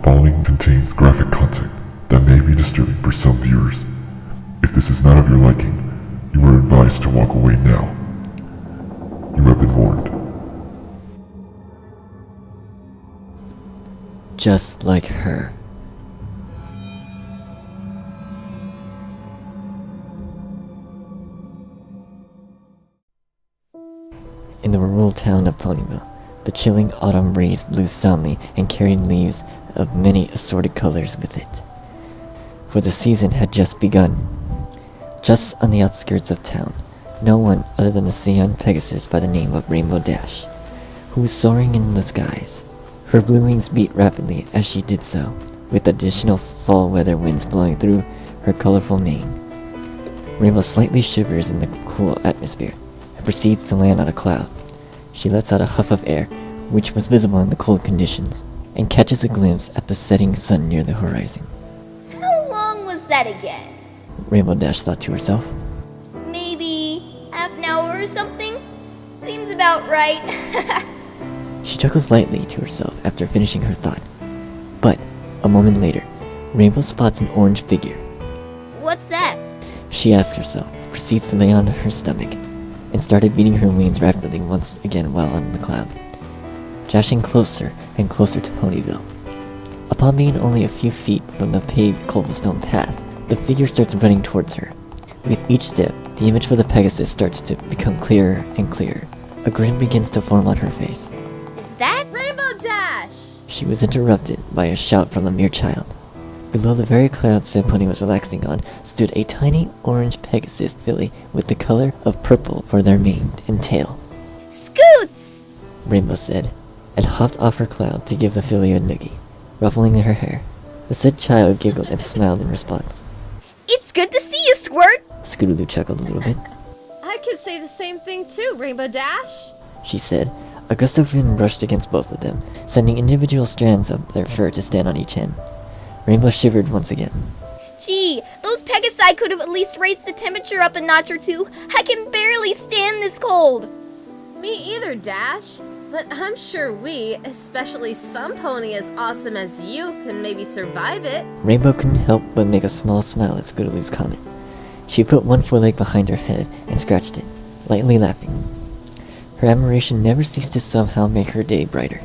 following contains graphic content that may be disturbing for some viewers. If this is not of your liking, you are advised to walk away now. You have been warned. Just like her. In the rural town of Ponyville, the chilling autumn breeze blew soundly and carried leaves of many assorted colors with it. For the season had just begun. Just on the outskirts of town, no one other than a Scion Pegasus by the name of Rainbow Dash, who was soaring in the skies. Her blue wings beat rapidly as she did so, with additional fall weather winds blowing through her colorful mane. Rainbow slightly shivers in the cool atmosphere and proceeds to land on a cloud. She lets out a huff of air, which was visible in the cold conditions, and catches a glimpse at the setting sun near the horizon. How long was that again? Rainbow Dash thought to herself. Maybe half an hour or something? Seems about right. She chuckles lightly to herself after finishing her thought. But, a moment later, Rainbow spots an orange figure. What's that? She asks herself, proceeds to lay on her stomach, and started beating her wings rapidly once again while on the cloud, dashing closer and closer to Ponyville. Upon being only a few feet from the paved cobblestone path, the figure starts running towards her. With each step, the image for the Pegasus starts to become clearer and clearer. A grin begins to form on her face. Is that Rainbow Dash! She was interrupted by a shout from a mere child. Below the very clouds Sam Pony was relaxing on stood a tiny orange Pegasus filly with the color of purple for their mane and tail. Scoots? Rainbow said, and hopped off her cloud to give the filly a noogie, ruffling her hair. The said child giggled and smiled in response. It's good to see you, Squirt! Scootaloo chuckled a little bit. I could say the same thing too, Rainbow Dash! She said. A gust of wind brushed against both of them, sending individual strands of their fur to stand on each end. Rainbow shivered once again. Gee, those Pegasi could have at least raised the temperature up a notch or two. I can barely stand this cold. Me either, Dash. But I'm sure we, especially some pony as awesome as you, can maybe survive it. Rainbow couldn't help but make a small smile at Scootaloo's comment. She put one foreleg behind her head and scratched it, lightly laughing. Her admiration never ceased to somehow make her day brighter.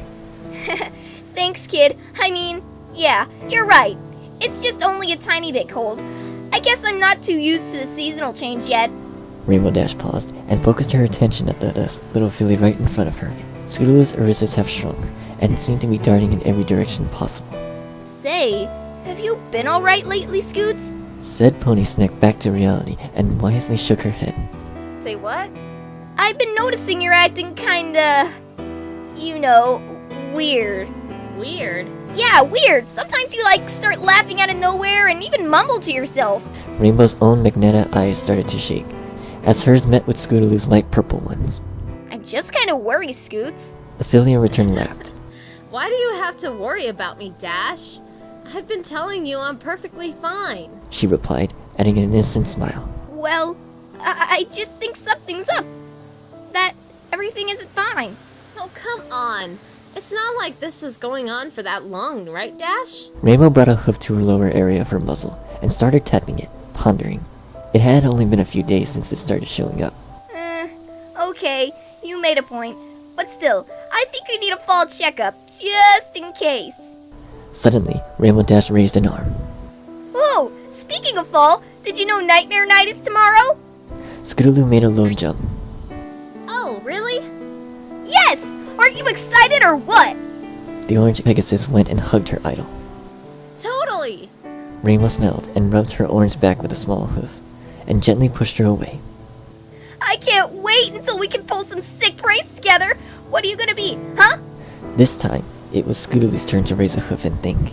Thanks, kid. I mean, yeah, you're right. It's just only a tiny bit cold. I guess I'm not too used to the seasonal change yet. Rainbow Dash paused and focused her attention at the little filly right in front of her. Scootaloo's irises have shrunk and seemed to be darting in every direction possible. Say, have you been alright lately, Scoots? Said Pony snapped back to reality and wisely shook her head. Say what? I've been noticing you're acting kinda, weird. Weird? Yeah, weird. Sometimes you start laughing out of nowhere and even mumble to yourself. Rainbow's own magenta eyes started to shake, as hers met with Scootaloo's light purple ones. I'm just kinda worried, Scoots. The filly in return laughed. Why do you have to worry about me, Dash? I've been telling you I'm perfectly fine. She replied, adding an innocent smile. Well, I just think something's up. That everything isn't fine. Oh, come on. It's not like this is going on for that long, right, Dash? Rainbow brought a hoof to her lower area of her muzzle and started tapping it, pondering. It had only been a few days since it started showing up. Okay, you made a point. But still, I think you need a fall checkup, just in case. Suddenly, Rainbow Dash raised an arm. Oh, speaking of fall, did you know Nightmare Night is tomorrow? Scootaloo made a low jump. Oh, really? Yes! Aren't you excited or what? The orange Pegasus went and hugged her idol. Totally! Rainbow smiled and rubbed her orange back with a small hoof, and gently pushed her away. I can't wait until we can pull some sick pranks together. What are you gonna be, huh? This time, it was Scootaloo's turn to raise a hoof and think.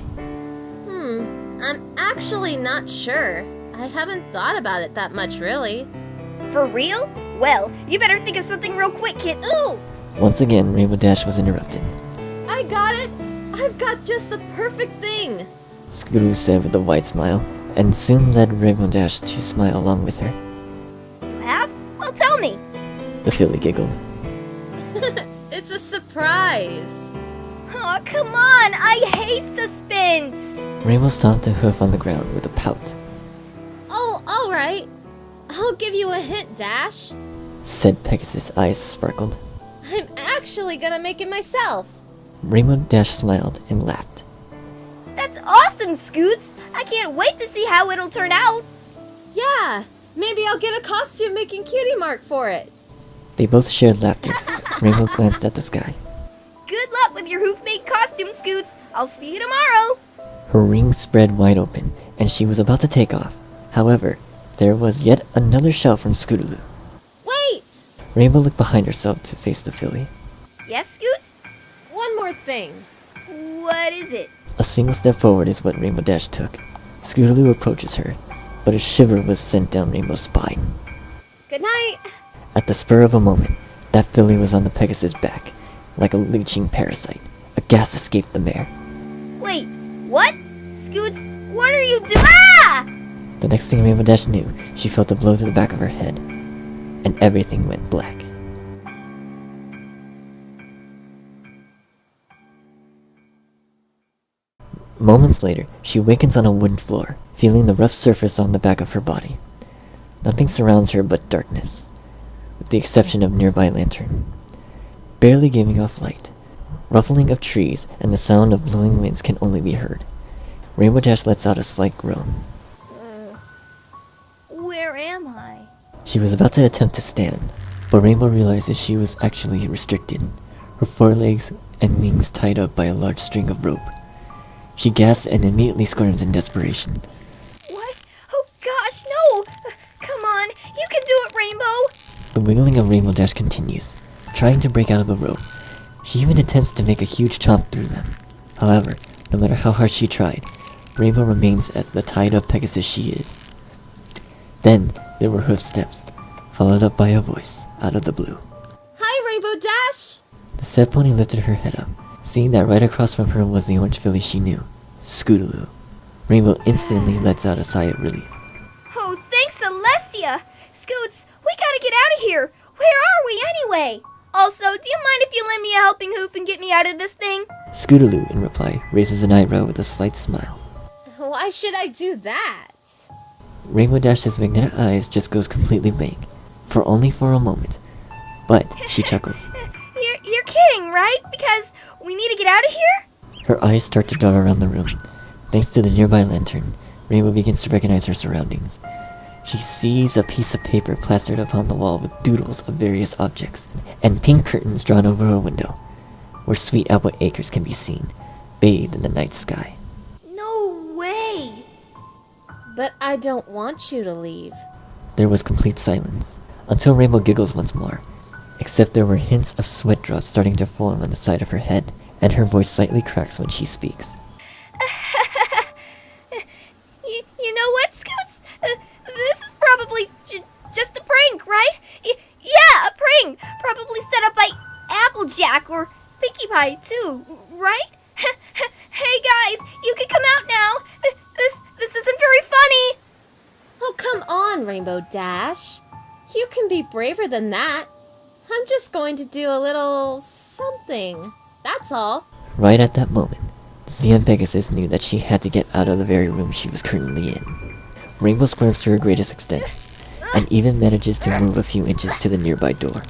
I'm actually not sure. I haven't thought about it that much, really. For real? Well, you better think of something real quick, kid. Ooh! Once again, Rainbow Dash was interrupted. I got it! I've got just the perfect thing! Scootaloo said with a wide smile, and soon led Rainbow Dash to smile along with her. You have? Well, tell me. The filly giggled. It's a surprise! Aw, Aw, come on! I hate suspense! Rainbow stomped a hoof on the ground with a pout. Oh, alright. I'll give you a hint, Dash. Said Pegasus' eyes sparkled. I'm actually gonna make it myself. Rainbow Dash smiled and laughed. That's awesome, Scoots! I can't wait to see how it'll turn out! Yeah, maybe I'll get a costume making cutie mark for it. They both shared laughter. Rainbow glanced at the sky. Good luck with your hoof-made costume, Scoots! I'll see you tomorrow! Her wings spread wide open, and she was about to take off. However, there was yet another shout from Scootaloo. Wait! Rainbow looked behind herself to face the filly. Yes, Scoots? One more thing. What is it? A single step forward is what Rainbow Dash took. Scootaloo approaches her, but a shiver was sent down Rainbow's spine. Good night. At the spur of a moment, that filly was on the Pegasus' back, like a leeching parasite. A gasp escaped the mare. Wait, what? Scoots, what are you doing? Ah! The next thing Rainbow Dash knew, she felt a blow to the back of her head, and everything went black. Moments later, she awakens on a wooden floor, feeling the rough surface on the back of her body. Nothing surrounds her but darkness, with the exception of a nearby lantern, barely giving off light. Ruffling of trees and the sound of blowing winds can only be heard. Rainbow Dash lets out a slight groan. Where am I? She was about to attempt to stand, but Rainbow realizes she was actually restricted, her forelegs and wings tied up by a large string of rope. She gasps and immediately squirms in desperation. What? Oh gosh, no! Come on, you can do it, Rainbow! The wiggling of Rainbow Dash continues, trying to break out of the rope. She even attempts to make a huge chomp through them. However, no matter how hard she tried, Rainbow remains as the tied-up Pegasus she is. Then, there were hoof steps, followed up by a voice out of the blue. Hi, Rainbow Dash! The said pony lifted her head up, seeing that right across from her was the orange filly she knew, Scootaloo. Rainbow instantly lets out a sigh of relief. Oh, thanks, Celestia! Scoots, we gotta get out of here! Where are we, anyway? Also, do you mind if you lend me a helping hoof and get me out of this thing? Scootaloo, in reply, raises an eyebrow with a slight smile. Why should I do that? Rainbow Dash's magnetic eyes just goes completely blank, only for a moment. But she chuckles. You're kidding, right? Because we need to get out of here? Her eyes start to dart around the room. Thanks to the nearby lantern, Rainbow begins to recognize her surroundings. She sees a piece of paper plastered upon the wall with doodles of various objects, and pink curtains drawn over a window, where sweet apple acres can be seen, bathed in the night sky. No way! But I don't want you to leave. There was complete silence, until Rainbow giggles once more, except there were hints of sweat drops starting to form on the side of her head, and her voice slightly cracks when she speaks. You know what, Scoots? This is probably just a prank, right? Yeah, a prank! Probably set up by Applejack or Pinkie Pie, too, right? Hey guys, you can come out now! This isn't very funny! Oh, come on, Rainbow Dash. You can be braver than that. I'm just going to do a little something. That's all. Right at that moment, Xeon Pegasus knew that she had to get out of the very room she was currently in. Rainbow squirms to her greatest extent, and even manages to move a few inches to the nearby door.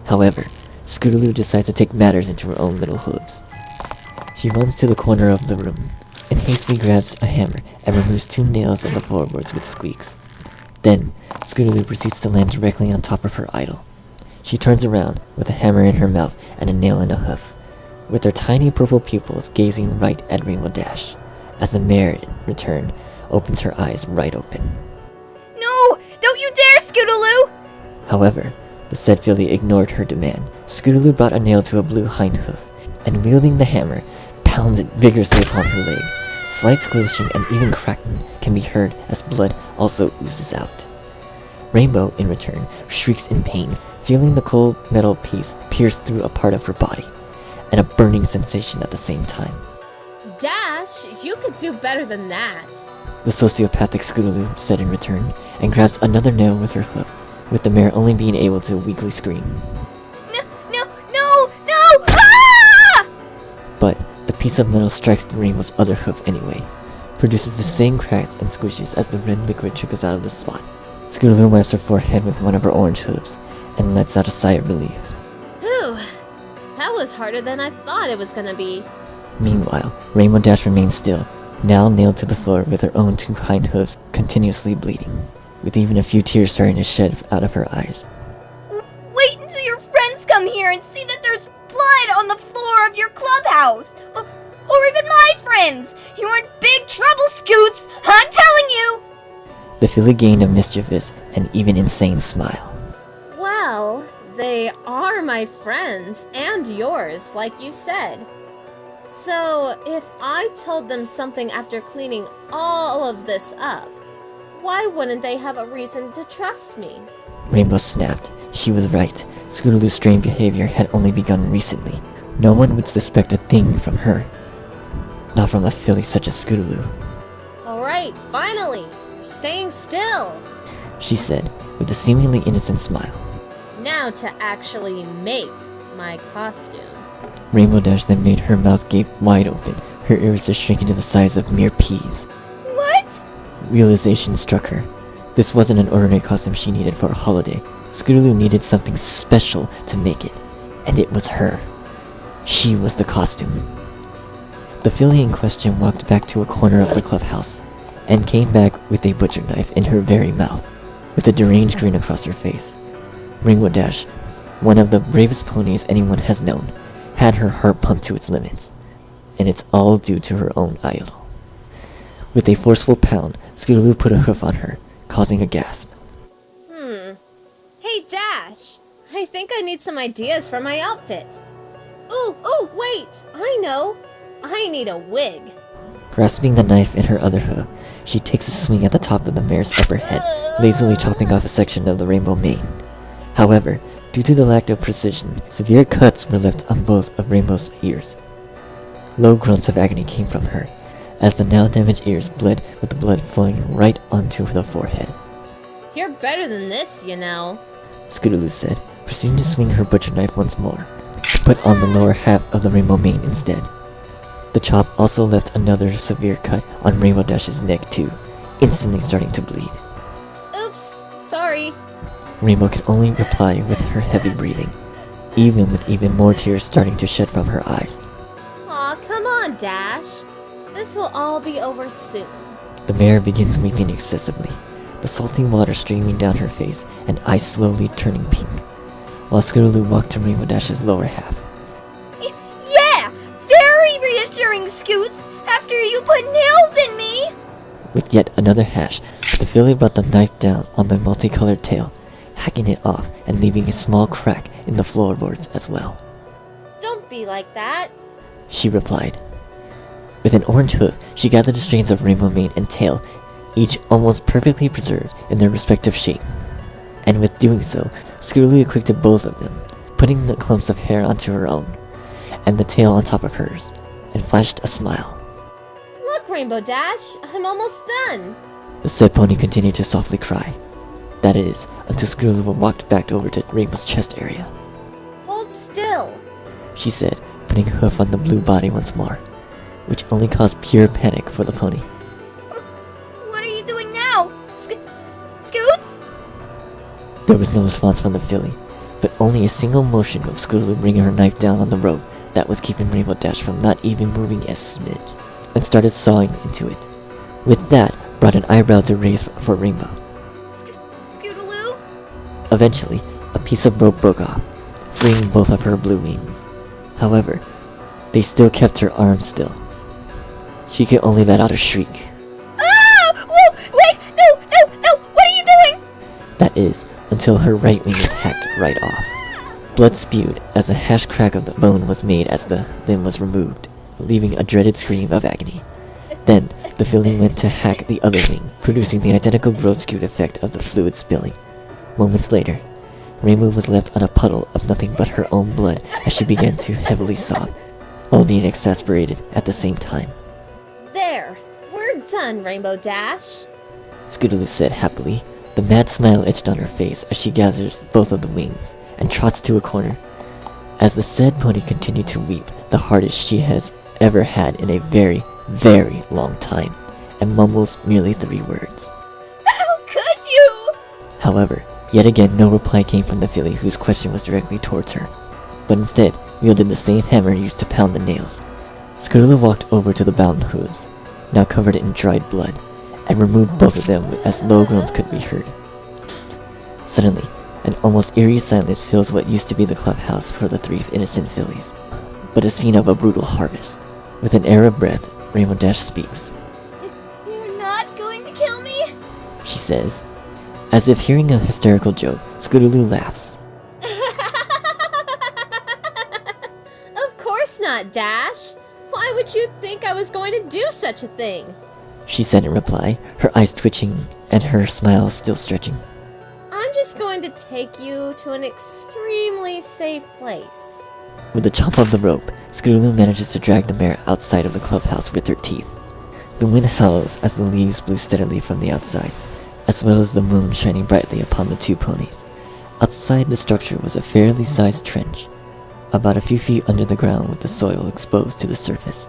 However, Scootaloo decides to take matters into her own little hooves. She runs to the corner of the room, and hastily grabs a hammer and removes 2 nails of the floorboards with squeaks. Then, Scootaloo proceeds to land directly on top of her idol. She turns around, with a hammer in her mouth and a nail in a hoof, with her tiny purple pupils gazing right at Rainbow Dash, as the mare, in return, opens her eyes right open. No! Don't you dare, Scootaloo! However, the said filly ignored her demand. Scootaloo brought a nail to a blue hind hoof, and wielding the hammer, pounds it vigorously upon her leg. Slight squishing and even cracking can be heard as blood also oozes out. Rainbow, in return, shrieks in pain, feeling the cold metal piece pierce through a part of her body, and a burning sensation at the same time. Dash, you could do better than that. The sociopathic Scootaloo said in return, and grabs another nail with her hoof, with the mare only being able to weakly scream. No! Ah! But The piece of metal strikes the rainbow's other hoof anyway, produces the same cracks and squishes as the red liquid trickles out of the spot. Scootaloo wipes her forehead with one of her orange hooves, and lets out a sigh of relief. Whew. That was harder than I thought it was gonna be. Meanwhile, Rainbow Dash remains still, now nailed to the floor with her own 2 hind hooves continuously bleeding, with even a few tears starting to shed out of her eyes. Wait until your friends come here and see that there's blood on the floor of your clubhouse! Or even my friends! You're in big trouble, Scoots! I'm telling you! The filly gained a mischievous and even insane smile. Well, they are my friends, and yours, like you said. So, if I told them something after cleaning all of this up, why wouldn't they have a reason to trust me? Rainbow snapped. She was right. Scootaloo's strange behavior had only begun recently. No one would suspect a thing from her. Not from a filly such as Scootaloo. Alright, finally! You're staying still! She said, with a seemingly innocent smile. Now to actually make my costume. Rainbow Dash then made her mouth gape wide open, her ears to shrink into the size of mere peas. What? Realization struck her. This wasn't an ordinary costume she needed for a holiday. Scootaloo needed something special to make it, and it was her. She was the costume. The filly in question walked back to a corner of the clubhouse, and came back with a butcher knife in her very mouth, with a deranged grin across her face. Rainbow Dash, one of the bravest ponies anyone has known, had her heart pumped to its limits, and it's all due to her own idol. With a forceful pound, Scootaloo put a hoof on her, causing a gasp. Hey Dash, I think I need some ideas for my outfit. Ooh, wait, I know. I need a wig. Grasping the knife in her other hoof, she takes a swing at the top of the mare's upper head, lazily chopping off a section of the rainbow mane. However, due to the lack of precision, severe cuts were left on both of Rainbow's ears. Low grunts of agony came from her, as the now damaged ears bled with the blood flowing right onto the forehead. You're better than this, you know. Scootaloo said, proceeding to swing her butcher knife once more, but on the lower half of the rainbow mane instead. The chop also left another severe cut on Rainbow Dash's neck too, instantly starting to bleed. Oops, sorry. Rainbow could only reply with her heavy breathing, even with even more tears starting to shed from her eyes. Aw, come on, Dash. This will all be over soon. The mare begins weeping excessively, the salty water streaming down her face and eyes slowly turning pink, while Scootaloo walked to Rainbow Dash's lower half. Yeah! Very reassuring, Scoots! After you put nails in me! With yet another hash, the filly brought the knife down on the multicolored tail, hacking it off and leaving a small crack in the floorboards as well. Don't be like that. She replied. With an orange hoof, she gathered the strands of rainbow mane and tail, each almost perfectly preserved in their respective shape. And with doing so, Scootaloo equipped both of them, putting the clumps of hair onto her own, and the tail on top of hers, and flashed a smile. Look, Rainbow Dash, I'm almost done. The said pony continued to softly cry. That is, until Scootaloo walked back over to Rainbow's chest area. Hold still. She said, putting her hoof on the blue body once more, which only caused pure panic for the pony. What are you doing now? Scoots? There was no response from the filly, but only a single motion of Scootaloo bringing her knife down on the rope that was keeping Rainbow Dash from not even moving a smidge, and started sawing into it. With that, brought an eyebrow to raise for Rainbow. Scootaloo? Eventually, a piece of rope broke off, freeing both of her blue wings. However, they still kept her arms still. She could only let out a shriek. Ah! Whoa! Wait! No! What are you doing? That is, until her right wing was hacked right off. Blood spewed as a hash crack of the bone was made as the limb was removed, leaving a dreaded scream of agony. Then, the filly went to hack the other wing, producing the identical grotesque effect of the fluid spilling. Moments later, Rainbow was left on a puddle of nothing but her own blood as she began to heavily sob, all being exasperated at the same time. There, we're done, Rainbow Dash. Scootaloo said happily. The mad smile itched on her face as she gathers both of the wings and trots to a corner. As the said pony continued to weep the hardest she has ever had in a very, very long time, and mumbles merely 3 words. How could you? However, yet again no reply came from the filly whose question was directly towards her, but instead wielded the same hammer used to pound the nails. Scootaloo walked over to the bound hooves, now covered in dried blood, and removed both of them as low groans could be heard. Suddenly, an almost eerie silence fills what used to be the clubhouse for the 3 innocent fillies, but a scene of a brutal harvest. With an air of breath, Rainbow Dash speaks. You're not going to kill me? She says. As if hearing a hysterical joke, Scootaloo laughs. Of course not, Dash. Why would you think I was going to do such a thing? She said in reply, her eyes twitching and her smile still stretching. I'm just going to take you to an extremely safe place. With a chomp of the rope, Scootaloo manages to drag the mare outside of the clubhouse with her teeth. The wind howls as the leaves blew steadily from the outside, as well as the moon shining brightly upon the 2 ponies. Outside the structure was a fairly sized trench, about a few feet under the ground with the soil exposed to the surface.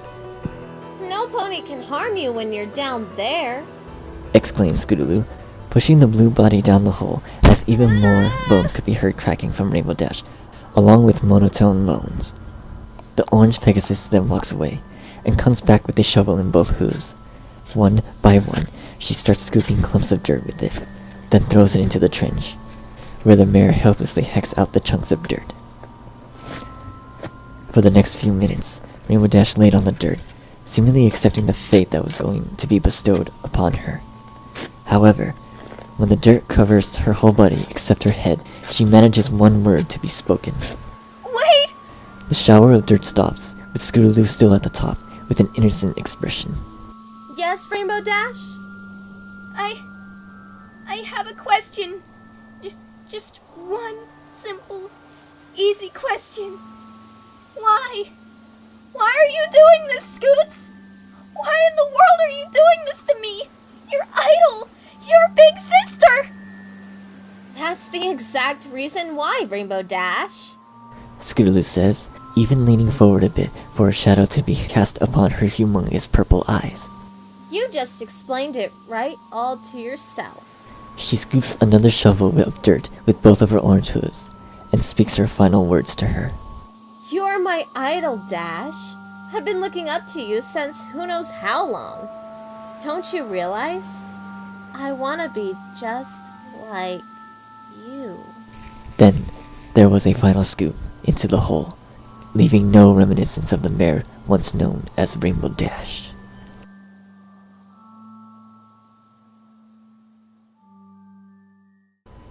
No pony can harm you when you're down there. Exclaimed Scootaloo, pushing the blue body down the hole as even more bones could be heard cracking from Rainbow Dash, along with monotone moans. The orange Pegasus then walks away, and comes back with a shovel in both hooves. One by one, she starts scooping clumps of dirt with it, then throws it into the trench, where the mare helplessly hacks out the chunks of dirt. For the next few minutes, Rainbow Dash laid on the dirt, seemingly accepting the fate that was going to be bestowed upon her. However, when the dirt covers her whole body except her head, she manages one word to be spoken. Wait! The shower of dirt stops, with Scootaloo still at the top, with an innocent expression. Yes, Rainbow Dash? I have a question. Just one simple, easy question. Why? Why are you doing this, Scoots? Why in the world are you doing this to me? Your idol! Your big sister! That's the exact reason why, Rainbow Dash. Scootaloo says, even leaning forward a bit for a shadow to be cast upon her humongous purple eyes. You just explained it right all to yourself. She scoops another shovel of dirt with both of her orange hooves, and speaks her final words to her. You're my idol, Dash. I've been looking up to you since who knows how long. Don't you realize? I want to be just like you. Then, there was a final scoop into the hole, leaving no reminiscence of the mare once known as Rainbow Dash.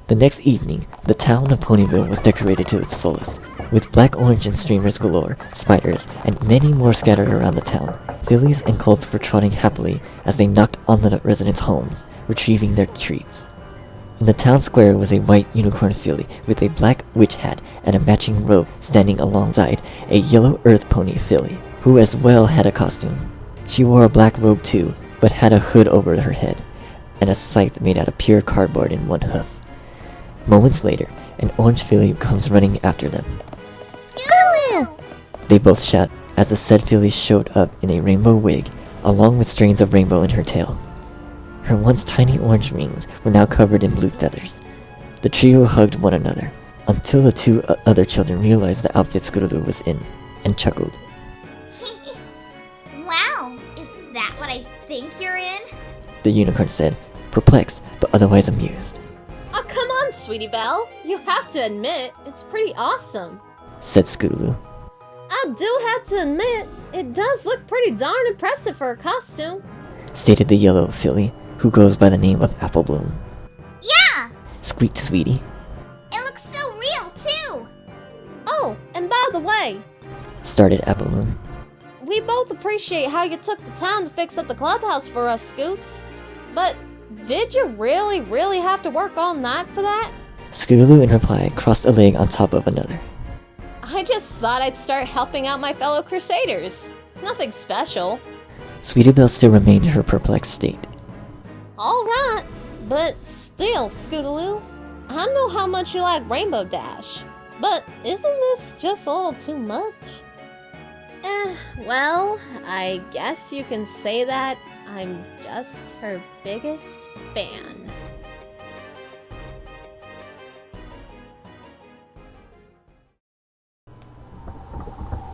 The next evening, the town of Ponyville was decorated to its fullest, with black, orange, and streamers galore, spiders, and many more scattered around the town. Fillies and colts were trotting happily as they knocked on the residents' homes, retrieving their treats. In the town square was a white unicorn filly with a black witch hat and a matching robe standing alongside a yellow earth pony filly, who as well had a costume. She wore a black robe too, but had a hood over her head, and a scythe made out of pure cardboard in one hoof. Moments later, an orange filly comes running after them. Scootaloo! They both shout as the said filly showed up in a rainbow wig, along with strands of rainbow in her tail. Her once tiny orange wings were now covered in blue feathers. The trio hugged one another, until the 2 other children realized the outfit Scootaloo was in, and chuckled. Wow, is that what I think you're in? The unicorn said, perplexed but otherwise amused. Oh, come on, sweetie Belle. You have to admit, it's pretty awesome. Said Scootaloo. I do have to admit, it does look pretty darn impressive for a costume. Stated the yellow filly, who goes by the name of Apple Bloom. Yeah! Squeaked Sweetie. It looks so real, too! Oh, and by the way, Started Apple Bloom. we both appreciate how you took the time to fix up the clubhouse for us, Scoots. But did you really have to work all night for that? Scootaloo in reply crossed a leg on top of another. I just thought I'd start helping out my fellow crusaders. Nothing special. Sweetie Belle still remained in her perplexed state. Alright, but still, Scootaloo, I know how much you like Rainbow Dash, but isn't this just a little too much? Well, I guess you can say that I'm just her biggest fan.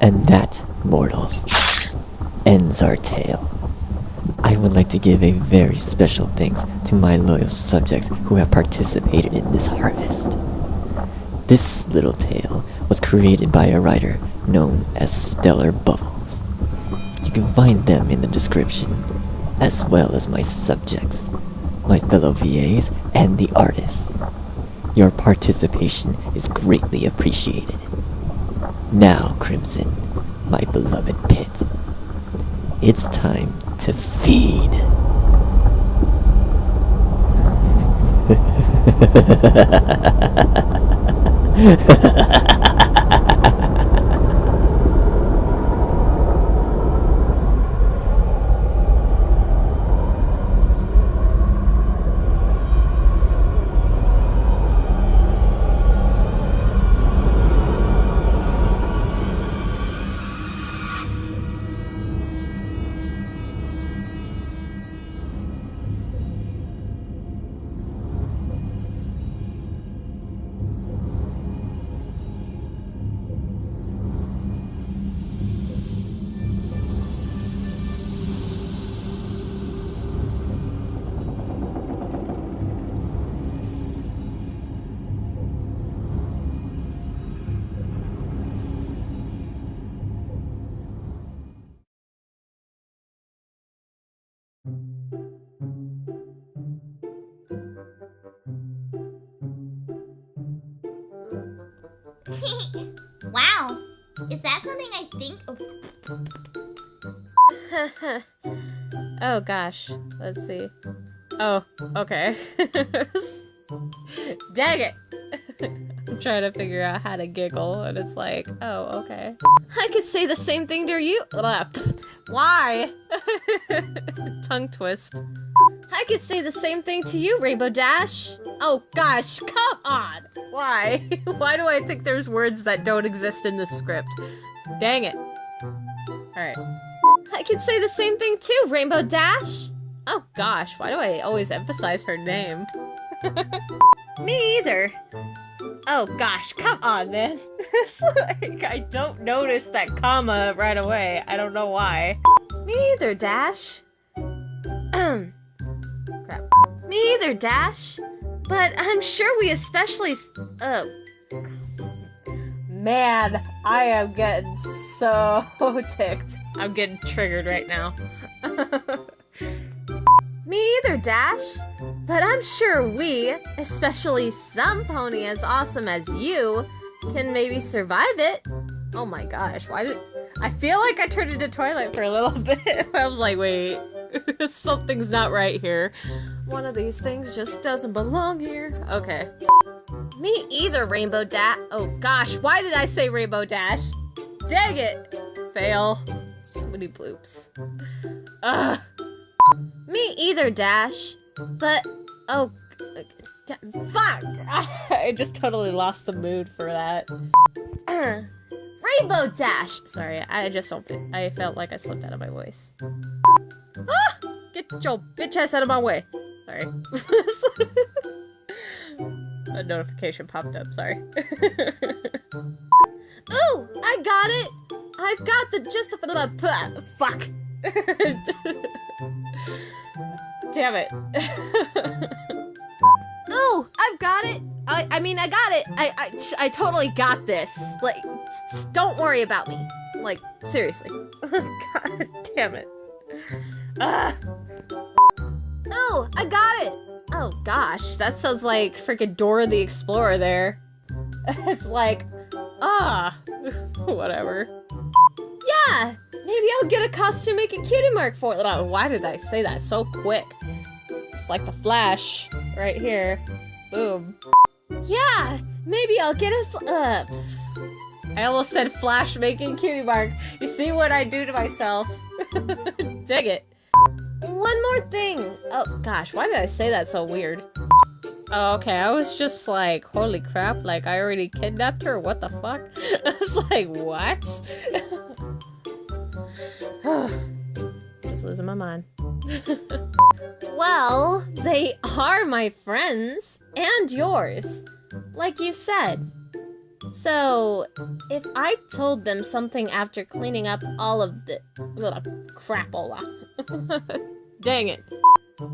And that, mortals, ends our tale. I would like to give a very special thanks to my loyal subjects who have participated in this harvest. This little tale was created by a writer known as Stellar Bubbles. You can find them in the description, as well as my subjects, my fellow VAs, and the artists. Your participation is greatly appreciated. Now, Crimson, my beloved pit, it's time to feed. Wow. Is that something I think? Oh gosh, let's see. Oh, okay. Dang it! I'm trying to figure out how to giggle, and it's like, oh, okay. I could say the same thing to you. Why? Tongue twist. I could say the same thing to you, Rainbow Dash. Oh gosh, come on! Why? Why do I think there's words that don't exist in this script? Dang it. Alright. I could say the same thing too, Rainbow Dash! Oh gosh, why do I always emphasize her name? Me either. Oh gosh, come on, man. It's like, I don't notice that comma right away. I don't know why. Me either, Dash. Crap. Me either, Dash. But I'm sure we especially man, I am getting so ticked. I'm getting triggered right now. Me either, Dash. But I'm sure we, especially some pony as awesome as you, can maybe survive it. Oh my gosh, why did... I feel like I turned into Twilight for a little bit. I was like, wait, something's not right here. One of these things just doesn't belong here. Okay. Me either, Rainbow Dash. Oh gosh, why did I say Rainbow Dash? Dang it! Fail. So many bloops. Ugh. Me either, Dash. But, oh, fuck! I just totally lost the mood for that. Rainbow Dash! Sorry, I just don't fit. I felt like I slipped out of my voice. Ah! Get your bitch ass out of my way. Sorry. A notification popped up, sorry. Ooh! I got it! I've got the just the fuck! Damn it. Ooh! I've got it! I mean, I got it! I totally got this! Like, just don't worry about me. Like, seriously. God damn it. Ooh! I got it! Oh gosh, that sounds like freaking Dora the Explorer there. It's like, whatever. Yeah! Maybe I'll get a costume making cutie mark for it. Why did I say that so quick? It's like the Flash right here. Boom. Yeah! Maybe I'll get a I almost said Flash making cutie mark. You see what I do to myself? Dig it. One more thing. Oh gosh, why did I say that so weird? Oh, okay, I was just like, holy crap, like I already kidnapped her? What the fuck? I was like, what? Just losing my mind. Well, they are my friends and yours, like you said. So, if I told them something after cleaning up all of the crapola. Dang it.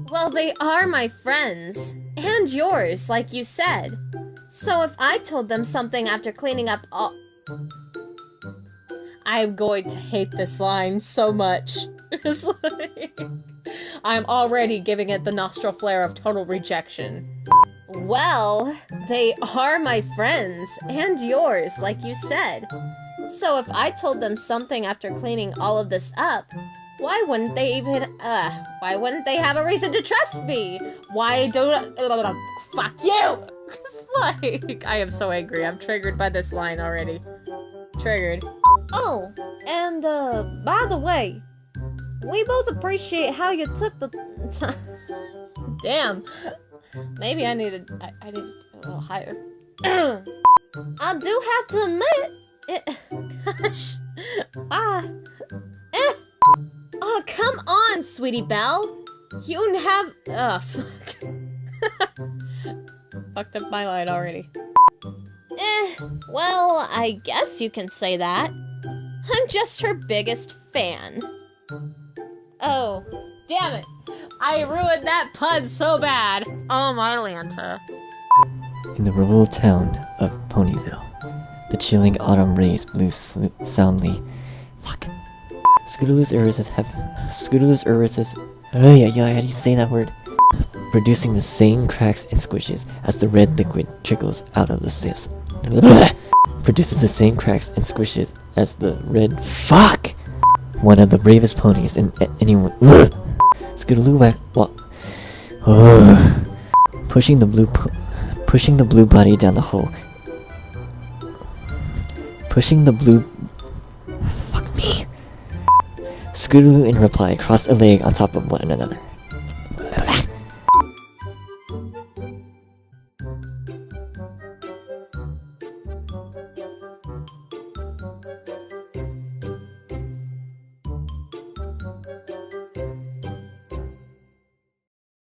Well, they are my friends and yours, like you said. So if I told them something after cleaning up all... I'm going to hate this line so much. It's like... I'm already giving it the nostril flare of total rejection. Well, they are my friends and yours, like you said. So if I told them something after cleaning all of this up, why wouldn't they have a reason to trust me? Why don't fuck you! Like, I am so angry. I'm triggered by this line already. Triggered. Oh, and by the way, we both appreciate how you took the time. Damn. Maybe I need to do a little higher. I do have to admit, gosh. Oh, come on, sweetie Belle. You have, fuck. Fucked up my line already. Well, I guess you can say that. I'm just her biggest fan. Oh, damn it. I ruined that pun so bad. Oh my Lanta. In the rural town of Ponyville, the chilling autumn rays blew soundly. Fuck. Scootaloo's irises. Oh yeah, how do you say that word? Producing the same cracks and squishes as the red liquid trickles out of the cyst. Produces the same cracks and squishes as the red. Fuck! One of the bravest ponies in anyone. Scootaloo pushing the blue body down the hole. Fuck me. Scootaloo in reply crossed a leg on top of one another.